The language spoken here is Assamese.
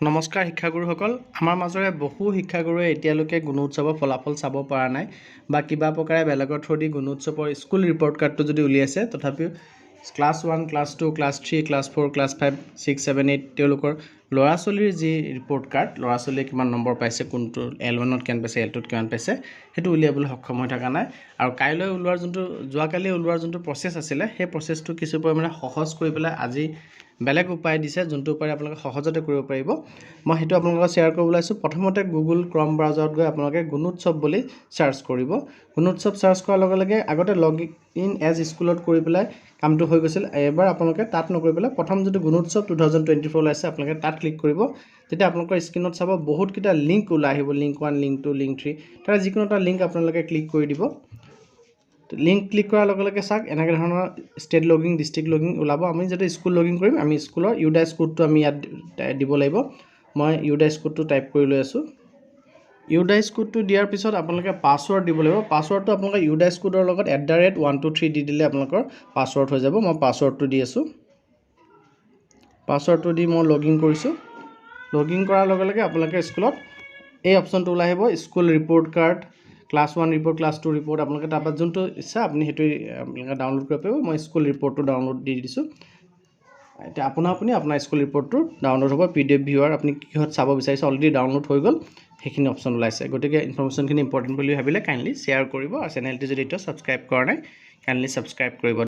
নমস্কাৰ শিক্ষাগুৰুসকল আমাৰ মাজৰে বহু শিক্ষাগুৰুৱে এতিয়ালৈকে গুণোৎসৱৰ ফলাফল চাব পৰা নাই বা কিবা প্ৰকাৰে বেলেগৰ থ্ৰুদি গুণোৎসৱৰ স্কুল ৰিপৰ্ট কাৰ্ডটো যদি উলিয়াইছে তথাপিও class 1 class 2 class 3 class 4 class 5 6 7 8 তেওঁলোকৰ ল'ৰা ছোৱালীৰ যি ৰিপৰ্ট কাৰ্ড ল'ৰা ছোৱালীয়ে কিমান নম্বৰ পাইছে কোনটো L1ত কিমান পাইছে L2ত কিমান পাইছে সেইটো উলিয়াবলৈ সক্ষম হৈ থকা নাই আৰু কাইলৈ ওলোৱাৰ যোনটো যোৱাকালি ওলোৱাৰ যোনটো প্ৰচেছ আছিলে সেই প্ৰচেছটো কিছু পৰিমাণে সহজ কৰি পেলাই আজি বেলেগ উপায় দিছে যোনটো উপায় আপোনালোকে সহজতে কৰিব পাৰিব মই সেইটো আপোনালোকক শ্বেয়াৰ কৰিব ওলাইছোঁ প্ৰথমতে গুগল ক্ৰম ব্ৰাউজাৰত গৈ আপোনালোকে গুণোৎসৱ বুলি সাৰ্চ কৰিব গুণোৎসৱ সাৰ্চ কৰাৰ লগে লগে আগতে লগ ইন এজ স্কুলত কৰি পেলাই কামটো হৈ গৈছিল এবাৰ আপোনালোকে তাত নকৰি পেলাই প্ৰথম যেটো গুণোৎসৱ 2024 ওলাইছে আপোনালোকে তাত ক্লিক কৰিব তেতিয়া আপোনালোকৰ স্ক্ৰিনত চাব বহুত কিটা লিংক ওলাই আহিব লিংক 1 লিংক 2 লিংক 3 তাৰ যিকোনো এটা লিংক আপোনালোকে ক্লিক কৰি দিব লিংক ক্লিক কৰাৰ লগে লগে চাক এনেকৈ ধৰণৰ ষ্টেট লগিং ডিস্ট্ৰিক্ট লগিং ওলাব আমি যেটা স্কুল লগিং কৰিম আমি স্কুলৰ ইউডাইছ কোডটো আমি ইয়াত দিব লাগিব মই ইউডাইছ কোডটো টাইপ কৰি লৈ আছো ইউডাইছ কোডটো দিয়াৰ পিছত আপোনালোকে পাছৱৰ্ড দিব লাগিব পাছৱৰ্ডটো আপোনালোকে ইউডাইছ কোডৰ লগত @123 দি দিলে আপোনালোকৰ পাছৱৰ্ড হৈ যাব মই পাছৱৰ্ডটো দি আছো পাছৱৰ্ডটো দি মই লগিং কৰিছো লগিং কৰাৰ লগে লগে আপোনালোকে স্কুলত এই অপচনটো ওলাই আহিব school report card class 1 report class 2 report আপোনালোকে তাৰ পৰা যোনটো ইচ্ছা আপুনি হেতু আপোনালোকে ডাউনলোড কৰিব পাৰিব মই স্কুল ৰিপৰ্টটো ডাউনলোড দি দিছো এটা আপুনি আপোনাৰ স্কুল ৰিপৰ্টটো ডাউনলোড হ'ব পিডিএফ ভিউৱাৰ আপুনি কিহত চাব বিচাৰিছে অলৰেডি ডাউনলোড হৈ গ'ল সেইখিনি অপচন ওলাইছে গতিকে ইনফৰমেশনখিনি ইম্পৰ্টেন্ট বুলি ভাবিলে কাইন্ডলি শ্বেয়াৰ কৰিব আৰু চেনেলটো যদি এতিয়া সাবস্ক্ৰাইব কৰা নাই কাইন্ডলি সাবস্ক্ৰাইব কৰিব